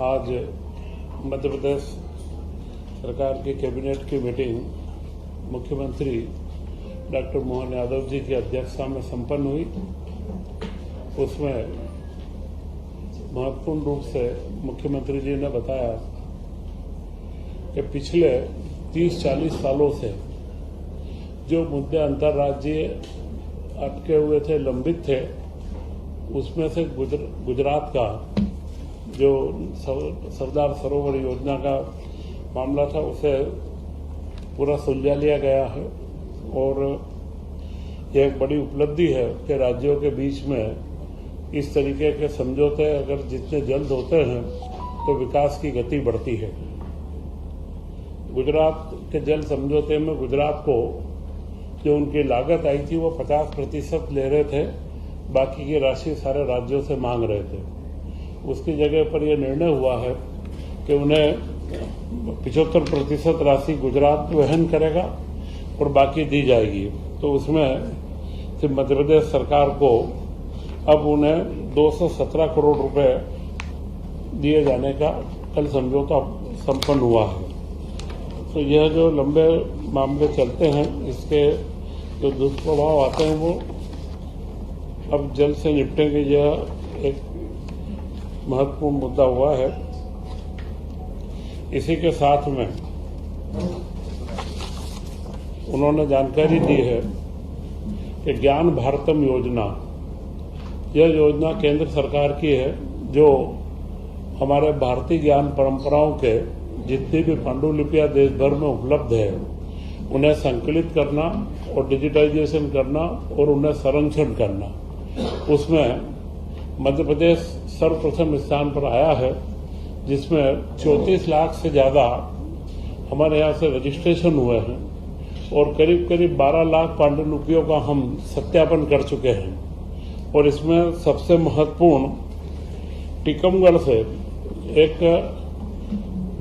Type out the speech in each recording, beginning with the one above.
आज मध्य प्रदेश सरकार की कैबिनेट की मीटिंग मुख्यमंत्री डॉक्टर मोहन यादव जी की अध्यक्षता में संपन्न हुई। उसमें महत्वपूर्ण रूप से मुख्यमंत्री जी ने बताया कि पिछले 30-40 सालों से जो मुद्दे अंतर्राज्यीय अटके हुए थे, लंबित थे, उसमें से गुजरात का जो सरदार सरोवर योजना का मामला था उसे पूरा सुलझा लिया गया है। और यह एक बड़ी उपलब्धि है कि राज्यों के बीच में इस तरीके के समझौते अगर जितने जल्द होते हैं तो विकास की गति बढ़ती है। गुजरात के जल समझौते में गुजरात को जो उनकी लागत आई थी वो 50% ले रहे थे, बाकी की राशि सारे राज्यों से मांग रहे थे। उसकी जगह पर यह निर्णय हुआ है कि उन्हें 75% राशि गुजरात वहन करेगा और बाकी दी जाएगी। तो उसमें सिर्फ मध्य प्रदेश सरकार को अब उन्हें 217 करोड़ रुपए दिए जाने का कल समझौता संपन्न हुआ है। तो यह जो लंबे मामले चलते हैं, इसके जो दुष्प्रभाव आते हैं वो अब जल्द से निपटेंगे। यह एक महत्वपूर्ण मुद्दा हुआ है। इसी के साथ में उन्होंने जानकारी दी है कि ज्ञान भारतम योजना, यह योजना केंद्र सरकार की है जो हमारे भारतीय ज्ञान परंपराओं के जितनी भी पांडुलिपियां देश भर में उपलब्ध है उन्हें संकलित करना और डिजिटाइजेशन करना और उन्हें संरक्षण करना, उसमें मध्य प्रदेश सर्वप्रथम स्थान पर आया है, जिसमें 34 लाख से ज्यादा हमारे यहाँ से रजिस्ट्रेशन हुए हैं और करीब करीब 12 लाख पांडुलिपियों का हम सत्यापन कर चुके हैं। और इसमें सबसे महत्वपूर्ण टीकमगढ़ से एक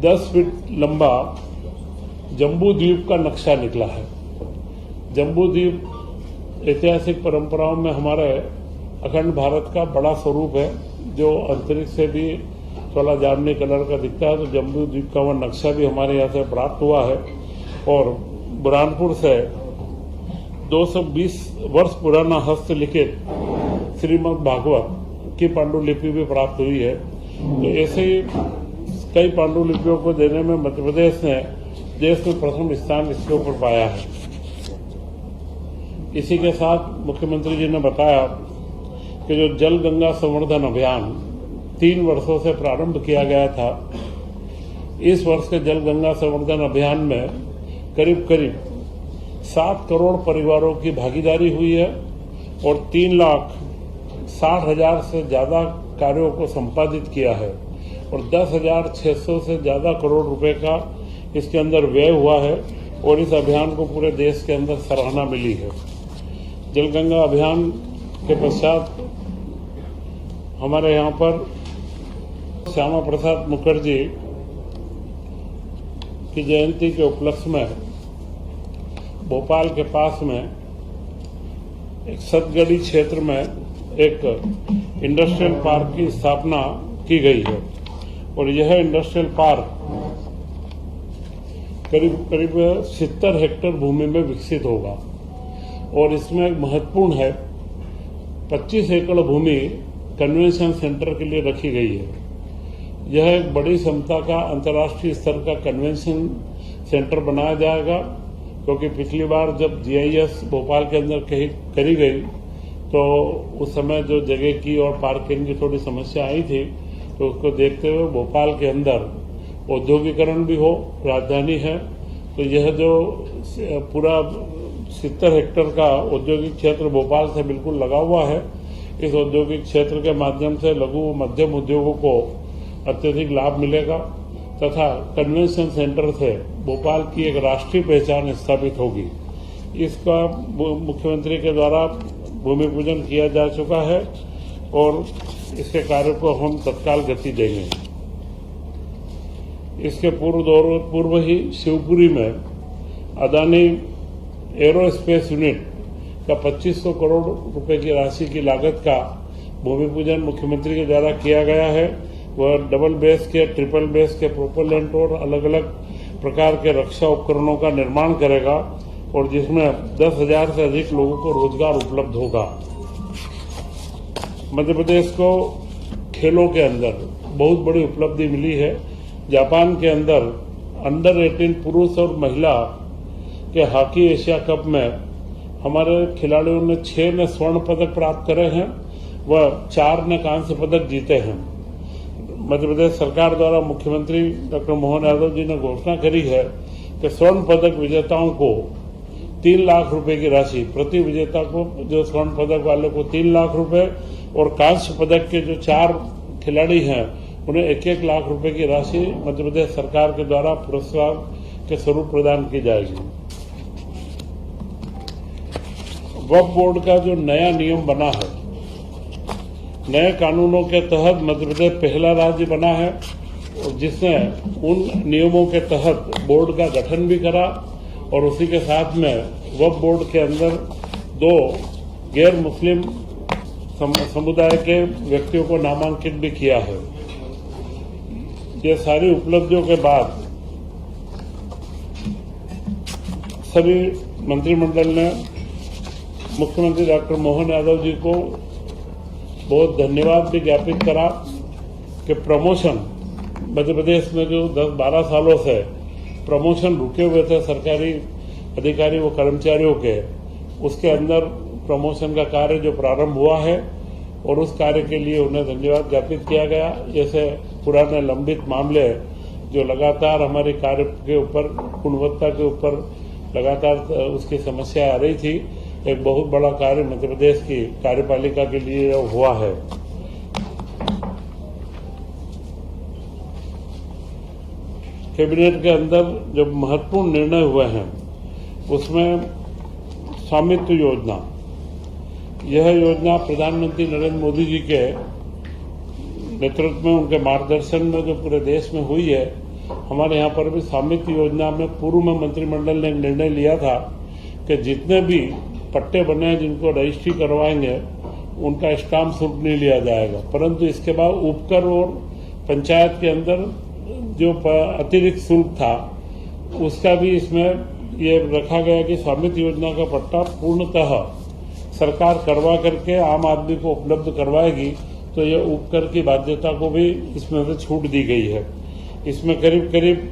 10 फीट लंबा जम्बू द्वीप का नक्शा निकला है। जम्बू द्वीप ऐतिहासिक परंपराओं में हमारे अखंड भारत का बड़ा स्वरूप है, जो अंतरिक्ष से भी थोड़ा जामुनी कलर का दिखता है। तो जम्बू द्वीप का वह नक्शा भी हमारे यहाँ से प्राप्त हुआ है। और बुरहानपुर से 220 वर्ष पुराना हस्तलिखित श्रीमद् भागवत की पांडुलिपि भी प्राप्त हुई है। तो ऐसे ही कई पांडुलिपियों को देने में मध्य प्रदेश ने देश में प्रथम स्थान इसके ऊपर पाया है। इसी के साथ मुख्यमंत्री जी ने बताया कि जो जल गंगा संवर्धन अभियान 3 वर्षों से प्रारंभ किया गया था, इस वर्ष के जल गंगा संवर्धन अभियान में करीब करीब 7 करोड़ परिवारों की भागीदारी हुई है और 3,60,000 से ज्यादा कार्यों को संपादित किया है और 10,600 से ज्यादा करोड़ रुपए का इसके अंदर व्यय हुआ है। और इस अभियान को पूरे देश के अंदर सराहना मिली है। जल गंगा अभियान के पश्चात हमारे यहाँ पर श्यामा प्रसाद मुखर्जी की जयंती के उपलक्ष्य में भोपाल के पास में एक सतगढ़ी क्षेत्र में एक इंडस्ट्रियल पार्क की स्थापना की गई है। और यह इंडस्ट्रियल पार्क करीब 70 हेक्टेयर भूमि में विकसित होगा। और इसमें महत्वपूर्ण है 25 एकड़ भूमि कन्वेंशन सेंटर के लिए रखी गई है। यह एक बड़ी क्षमता का अंतर्राष्ट्रीय स्तर का कन्वेंशन सेंटर बनाया जाएगा, क्योंकि पिछली बार जब GIS भोपाल के अंदर करी गई तो उस समय जो जगह की और पार्किंग की थोड़ी समस्या आई थी, तो उसको देखते हुए भोपाल के अंदर औद्योगिकरण भी हो, राजधानी है, तो यह जो पूरा 70 हेक्टेयर का औद्योगिक क्षेत्र भोपाल से बिल्कुल लगा हुआ है, इस औद्योगिक क्षेत्र के माध्यम से लघु मध्यम उद्योगों को अत्यधिक लाभ मिलेगा तथा कन्वेंशन सेंटर से भोपाल की एक राष्ट्रीय पहचान स्थापित होगी। इसका मुख्यमंत्री के द्वारा भूमि पूजन किया जा चुका है और इसके कार्य को हम तत्काल गति देंगे। इसके पूर्व ही शिवपुरी में अदानी एरोस्पेस यूनिट का 2500 करोड़ रुपए की राशि की लागत का भूमि पूजन मुख्यमंत्री के द्वारा किया गया है, वह डबल बेस के, ट्रिपल बेस के प्रोपेलेंट और अलग अलग प्रकार के रक्षा उपकरणों का निर्माण करेगा और जिसमें 10,000 से अधिक लोगों को रोजगार उपलब्ध होगा। मध्य प्रदेश को खेलों के अंदर बहुत बड़ी उपलब्धि मिली है। जापान के अंदर अंडर 18 पुरुष और महिला के हॉकी एशिया कप में हमारे खिलाड़ियों ने 6 ने स्वर्ण पदक प्राप्त करे हैं व 4 ने कांस्य पदक जीते हैं। मध्य प्रदेश सरकार द्वारा मुख्यमंत्री डॉक्टर मोहन यादव जी ने घोषणा करी है कि स्वर्ण पदक विजेताओं को 3 लाख रुपए की राशि, प्रति विजेता को, जो स्वर्ण पदक वाले को 3 लाख रुपए और कांस्य पदक के जो 4 खिलाड़ी हैं उन्हें 1-1 लाख रुपए की राशि मध्य प्रदेश सरकार के द्वारा पुरस्कार के स्वरूप प्रदान की जाएगी। वक्फ बोर्ड का जो नया नियम बना है, नए कानूनों के तहत मध्य प्रदेश पहला राज्य बना है और जिसने उन नियमों के तहत बोर्ड का गठन भी करा और उसी के साथ में वक्फ बोर्ड के अंदर 2 गैर मुस्लिम समुदाय के व्यक्तियों को नामांकित भी किया है। ये सारी उपलब्धियों के बाद सभी मंत्रिमंडल ने मुख्यमंत्री डॉक्टर मोहन यादव जी को बहुत धन्यवाद भी ज्ञापित करा कि प्रमोशन मध्य प्रदेश में जो 10-12 सालों से प्रमोशन रुके हुए थे सरकारी अधिकारी व कर्मचारियों के, उसके अंदर प्रमोशन का कार्य जो प्रारंभ हुआ है और उस कार्य के लिए उन्हें धन्यवाद ज्ञापित किया गया। जैसे पुराने लंबित मामले जो लगातार हमारे कार्य के ऊपर, गुणवत्ता के ऊपर लगातार उसकी समस्या आ रही थी, एक बहुत बड़ा कार्य मध्य प्रदेश की कार्यपालिका के लिए हुआ है। कैबिनेट के अंदर जो महत्वपूर्ण निर्णय हुए हैं उसमें स्वामित्व योजना, यह योजना प्रधानमंत्री नरेंद्र मोदी जी के नेतृत्व में, उनके मार्गदर्शन में जो पूरे देश में हुई है। हमारे यहाँ पर भी स्वामित्व योजना में पूर्व में मंत्रिमंडल ने निर्णय लिया था कि जितने भी पट्टे बने हैं जिनको रजिस्ट्री करवाएंगे उनका स्टाम्प शुल्क नहीं लिया जाएगा, परंतु इसके बाद उपकर और पंचायत के अंदर जो अतिरिक्त शुल्क था उसका भी इसमें ये रखा गया कि स्वामित्व योजना का पट्टा पूर्णतः सरकार करवा करके आम आदमी को उपलब्ध करवाएगी, तो ये उपकर की बाध्यता को भी इसमें से छूट दी गई है। इसमें करीब करीब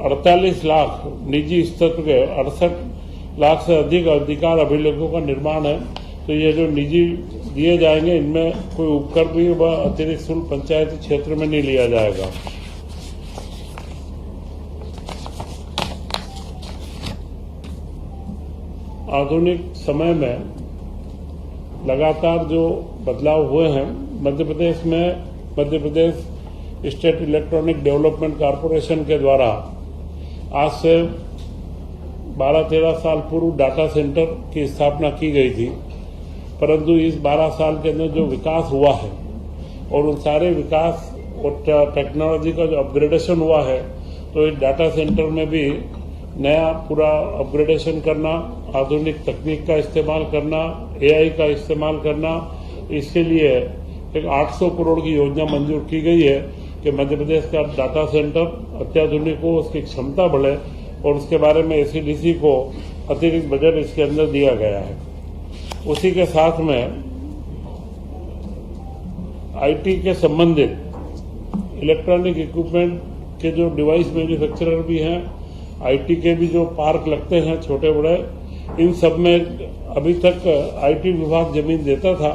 48 लाख निजी स्तर के 68 लाख से अधिक अधिकार अभिलेखों का निर्माण है। तो ये जो निजी दिए जाएंगे इनमें कोई उपकर भी व अतिरिक्त शुल्क पंचायती क्षेत्र में नहीं लिया जाएगा। आधुनिक समय में लगातार जो बदलाव हुए हैं मध्य प्रदेश में, Madhya Pradesh state electronic development corporation के द्वारा आज से 12-13 साल पूर्व डाटा सेंटर की स्थापना की गई थी, परंतु इस 12 साल के अंदर जो विकास हुआ है और उन सारे विकास और टेक्नोलॉजी का जो अपग्रेडेशन हुआ है, तो इस डाटा सेंटर में भी नया पूरा अपग्रेडेशन करना, आधुनिक तकनीक का इस्तेमाल करना, एआई का इस्तेमाल करना, इसके लिए एक 800 करोड़ की योजना मंजूर की गई है कि मध्य प्रदेश का डाटा सेंटर अत्याधुनिक हो, उसकी क्षमता बढ़े और उसके बारे में एसीडीसी को अतिरिक्त बजट इसके अंदर दिया गया है। उसी के साथ में आईटी के संबंधित इलेक्ट्रॉनिक इक्विपमेंट के जो डिवाइस मैन्युफैक्चरर भी हैं, आईटी के भी जो पार्क लगते हैं छोटे बड़े, इन सब में अभी तक आईटी विभाग जमीन देता था,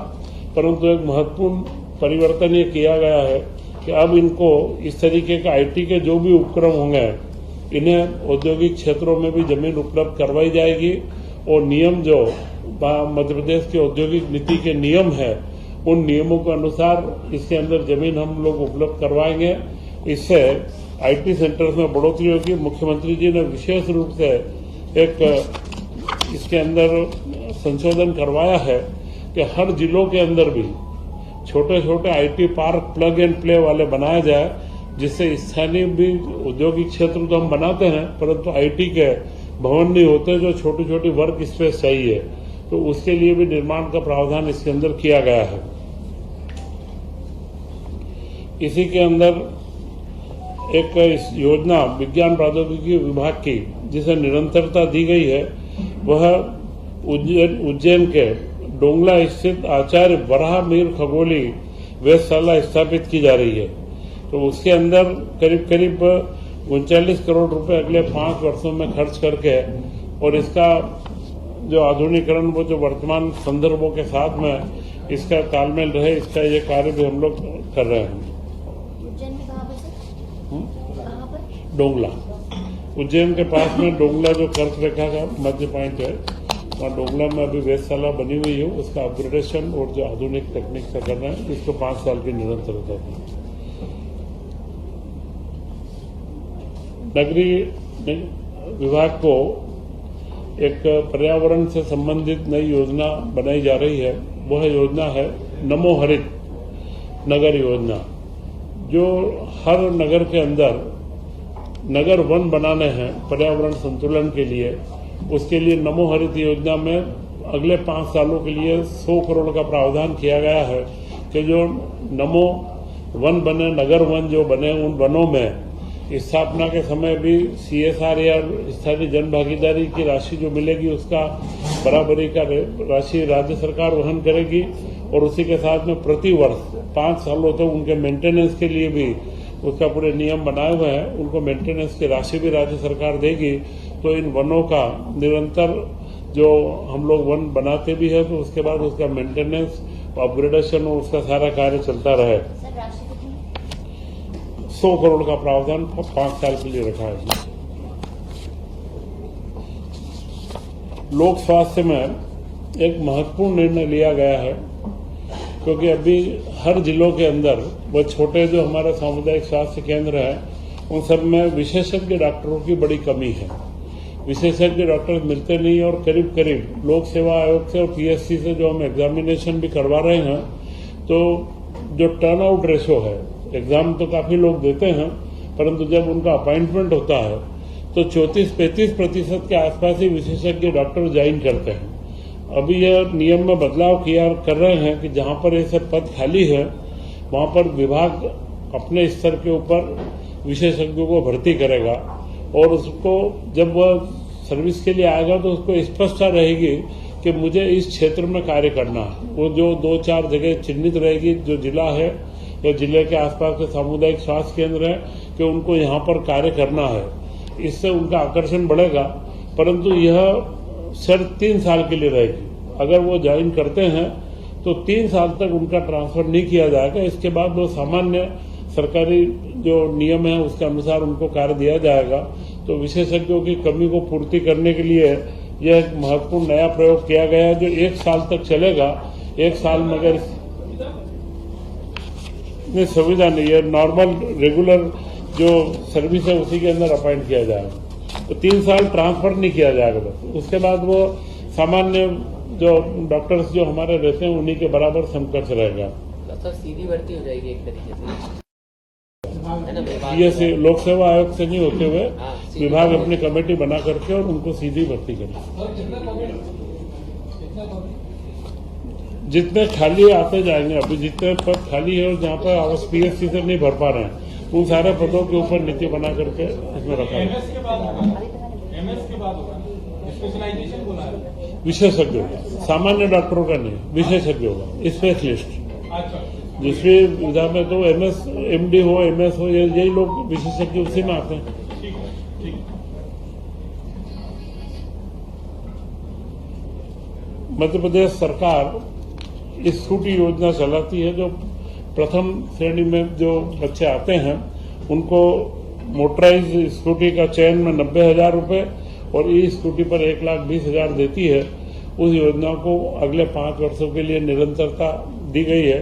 परंतु एक महत्वपूर्ण परिवर्तन ये किया गया है कि अब इनको इस तरीके के आईटी के जो भी उपक्रम होंगे इन्हें औद्योगिक क्षेत्रों में भी जमीन उपलब्ध करवाई जाएगी और नियम जो मध्य प्रदेश की औद्योगिक नीति के नियम है उन नियमों के अनुसार इसके अंदर जमीन हम लोग उपलब्ध करवाएंगे। इससे आईटी सेंटर्स में बढ़ोतरी होगी। मुख्यमंत्री जी ने विशेष रूप से एक इसके अंदर संशोधन करवाया है कि हर जिलों के अंदर भी छोटे छोटे IT park plug and play वाले बनाया जाए, जिससे स्थानीय भी औद्योगिक क्षेत्र तो हम बनाते हैं परंतु आईटी के भवन नहीं होते जो छोटी छोटी वर्क स्पेस चाहिए, तो उसके लिए भी निर्माण का प्रावधान इसके अंदर किया गया है। इसी के अंदर एक इस योजना विज्ञान प्रौद्योगिकी विभाग की जिसे निरंतरता दी गई है, वह उज्जैन के डोंगला स्थित आचार्य वराहमिहिर खगोली वेधशाला स्थापित की जा रही है। तो उसके अंदर करीब करीब 39 करोड़ रुपए अगले 5 वर्षों में खर्च करके और इसका जो आधुनिकीकरण वो जो वर्तमान संदर्भों के साथ में इसका तालमेल रहे, इसका ये कार्य भी हम लोग कर रहे हैं। उज्जैन में कहाँ पर? डोंगला, उज्जैन के पास में डोंगला जो कर्क रेखा का मध्य पॉइंट है, वहाँ डोंगला में अभी वेधशाला बनी हुई है। उसका अपग्रेडेशन और जो आधुनिक तकनीक से कर रहे हैं, इसको 5 साल की निरंतरता दी। नगरीय विभाग को एक पर्यावरण से संबंधित नई योजना बनाई जा रही है। वह योजना है नमो हरित नगर योजना, जो हर नगर के अंदर नगर वन बनाने हैं पर्यावरण संतुलन के लिए। उसके लिए नमो हरित योजना में अगले 5 सालों के लिए 100 करोड़ का प्रावधान किया गया है कि जो नमो वन बने, नगर वन जो बने, उन वनों में स्थापना के समय भी CSR या स्थानीय जन भागीदारी की राशि जो मिलेगी उसका बराबरी का राशि राज्य सरकार वहन करेगी। और उसी के साथ में प्रति वर्ष 5 सालों तक उनके मेंटेनेंस के लिए भी उसका पूरे नियम बनाए हुए हैं। उनको मेंटेनेंस की राशि भी राज्य सरकार देगी। तो इन वनों का निरंतर जो हम लोग वन बनाते भी है, तो उसके बाद उसका मेंटेनेंस, अपग्रेडेशन और उसका सारा कार्य चलता रहे। 100 करोड़ का प्रावधान 5 साल के लिए रखा है। लोक स्वास्थ्य में एक महत्वपूर्ण निर्णय लिया गया है, क्योंकि अभी हर जिलों के अंदर वो छोटे जो हमारे सामुदायिक स्वास्थ्य केंद्र हैं, उन सब में विशेषज्ञ डॉक्टरों की बड़ी कमी है। विशेषज्ञ डॉक्टर मिलते नहीं और करीब करीब लोक सेवा आयोग से और PSC से जो हम एग्जामिनेशन भी करवा रहे हैं, तो जो टर्नआउट रेशो है, एग्जाम तो काफी लोग देते हैं, परंतु जब उनका अपॉइंटमेंट होता है तो 34-35% के आसपास ही विशेषज्ञ डॉक्टर ज्वाइन करते हैं। अभी यह नियम में बदलाव कर रहे हैं कि जहां पर ऐसे पद खाली है, वहां पर विभाग अपने स्तर के ऊपर विशेषज्ञों को भर्ती करेगा और उसको जब वह सर्विस के लिए आएगा तो उसको स्पष्टता रहेगी कि मुझे इस क्षेत्र में कार्य करना है। वो जो 2-4 जगह चिन्हित रहेगी जो जिला है या जिले के आसपास के सामुदायिक स्वास्थ्य केंद्र है कि उनको यहाँ पर कार्य करना है। इससे उनका आकर्षण बढ़ेगा, परंतु यह सिर्फ 3 साल के लिए रहेगी। अगर वो ज्वाइन करते हैं तो 3 साल तक उनका ट्रांसफर नहीं किया जाएगा। इसके बाद वो सामान्य सरकारी जो नियम है उसके अनुसार उनको कार्य दिया जाएगा। तो विशेषज्ञों की कमी को पूर्ति करने के लिए यह एक महत्वपूर्ण नया प्रयोग किया गया है, जो 1 साल तक चलेगा। 1 साल में अगर सुविधा नहीं है, नॉर्मल रेगुलर जो सर्विस है उसी के अंदर अपॉइंट किया जाएगा। तो 3 साल ट्रांसफर नहीं किया जाएगा बस। उसके बाद वो सामान्य जो डॉक्टर्स जो हमारे रहते हैं उन्हीं के बराबर समकक्ष रहेगा। सर सीधी भर्ती हो जाएगी एक तरीके से, ये लोक सेवा आयोग से नहीं होते हुए विभाग अपनी कमेटी बना करके और उनको सीधी भर्ती करे। जितने खाली आते जाएंगे, अभी जितने पद खाली है और जहाँ पर PSC से नहीं भर पा रहे हैं, उन सारे पदों के ऊपर नीति बना करके इसमें रखा है। विशेषज्ञ, सामान्य डॉक्टरों का नहीं, विशेषज्ञों का, स्पेशलिस्ट। दूसरी विधा में तो MS, MD हो, MS हो, यही लोग विशेषज्ञ उसी में आते हैं। मध्य प्रदेश सरकार स्कूटी योजना चलाती है। जो प्रथम श्रेणी में जो बच्चे आते हैं उनको मोटराइज स्कूटी का चयन में 90,000 रुपये और स्कूटी पर 1,20,000 देती है। उस योजना को अगले 5 वर्षों के लिए निरंतरता दी गई है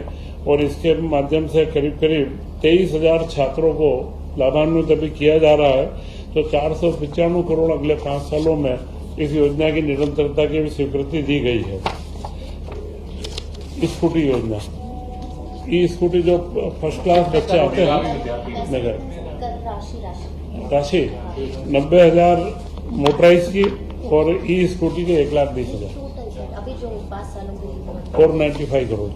और इसके माध्यम से करीब करीब 23,000 छात्रों को लाभान्वित अभी किया जा रहा है। तो 495 करोड़ अगले 5 सालों में इस योजना की निरंतरता की भी स्वीकृति दी गई है। स्कूटी योजना, स्कूटी जो फर्स्ट क्लास बच्चे आते हैं, राशि 90,000 मोटराइज की और स्कूटी के 1,20,000, अभी जो 5 सालों के लिए 495 करोड़।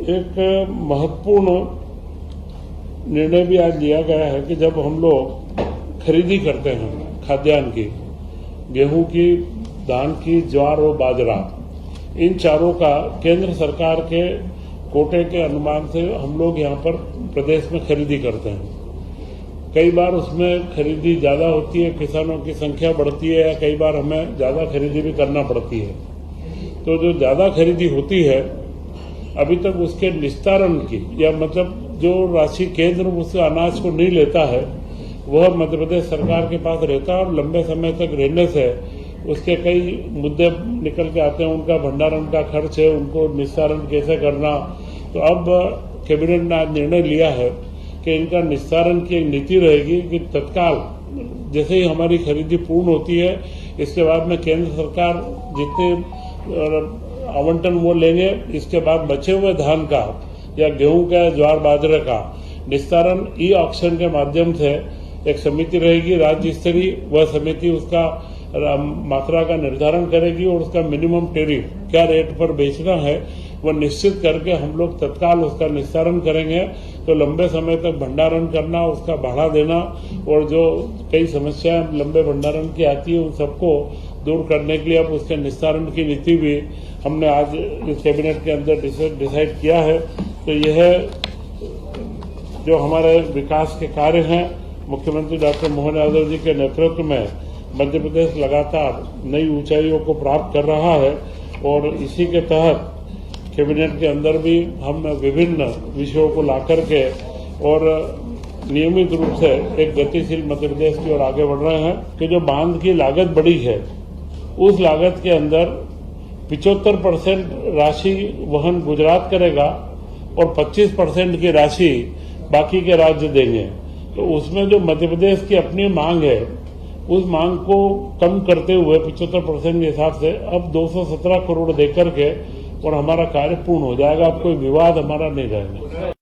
एक महत्वपूर्ण निर्णय भी आज लिया गया है कि जब हम लोग खरीदी करते हैं खाद्यान्न की, गेहूं की, धान की, ज्वार और बाजरा, इन चारों का केंद्र सरकार के कोटे के अनुमान से हम लोग यहाँ पर प्रदेश में खरीदी करते हैं। कई बार उसमें खरीदी ज्यादा होती है, किसानों की संख्या बढ़ती है, या कई बार हमें ज्यादा खरीदी भी करना पड़ती है। तो जो ज्यादा खरीदी होती है, अभी तक उसके निस्तारण की, या मतलब जो राशि केंद्र उस अनाज को नहीं लेता है, वह मध्य प्रदेश सरकार के पास रहता है, और लंबे समय तक रहने से उसके कई मुद्दे निकल के आते हैं। उनका भंडारण का खर्च है, उनको निस्तारण कैसे करना। तो अब कैबिनेट ने आज निर्णय लिया है कि इनका निस्तारण की एक नीति रहेगी कि तत्काल जैसे ही हमारी खरीदी पूर्ण होती है, इसके बाद में केंद्र सरकार जितने आवंटन वो लेंगे, इसके बाद बचे हुए धान का या गेहूं का, ज्वार बाजरे का निस्तारण ई ऑक्शन के माध्यम से एक समिति रहेगी राज्य स्तरीय। वह समिति उसका मात्रा का निर्धारण करेगी और उसका मिनिमम टेरिफ क्या रेट पर बेचना है वह निश्चित करके हम लोग तत्काल उसका निस्तारण करेंगे। तो लंबे समय तक भंडारण करना, उसका बढ़ा देना, और जो कई समस्याएं लंबे भंडारण की आती है उन सबको दूर करने के लिए अब उसके निस्तारण की नीति भी हमने आज इस कैबिनेट के अंदर डिसाइड किया है। तो यह जो हमारे विकास के कार्य हैं, मुख्यमंत्री डॉक्टर मोहन यादव जी के नेतृत्व में मध्य प्रदेश लगातार नई ऊंचाइयों को प्राप्त कर रहा है, और इसी के तहत कैबिनेट के अंदर भी हम विभिन्न विषयों को लाकर के और नियमित रूप से एक गतिशील मध्य प्रदेश की ओर आगे बढ़ रहे हैं। कि जो बांध की लागत बढ़ी है, उस लागत के अंदर 75% राशि वहन गुजरात करेगा और 25% की राशि बाकी के राज्य देंगे। तो उसमें जो मध्य प्रदेश की अपनी मांग है, उस मांग को कम करते हुए 75% के हिसाब से अब 217 करोड़ देकर के और हमारा कार्य पूर्ण हो जाएगा। अब कोई विवाद हमारा नहीं रहेगा।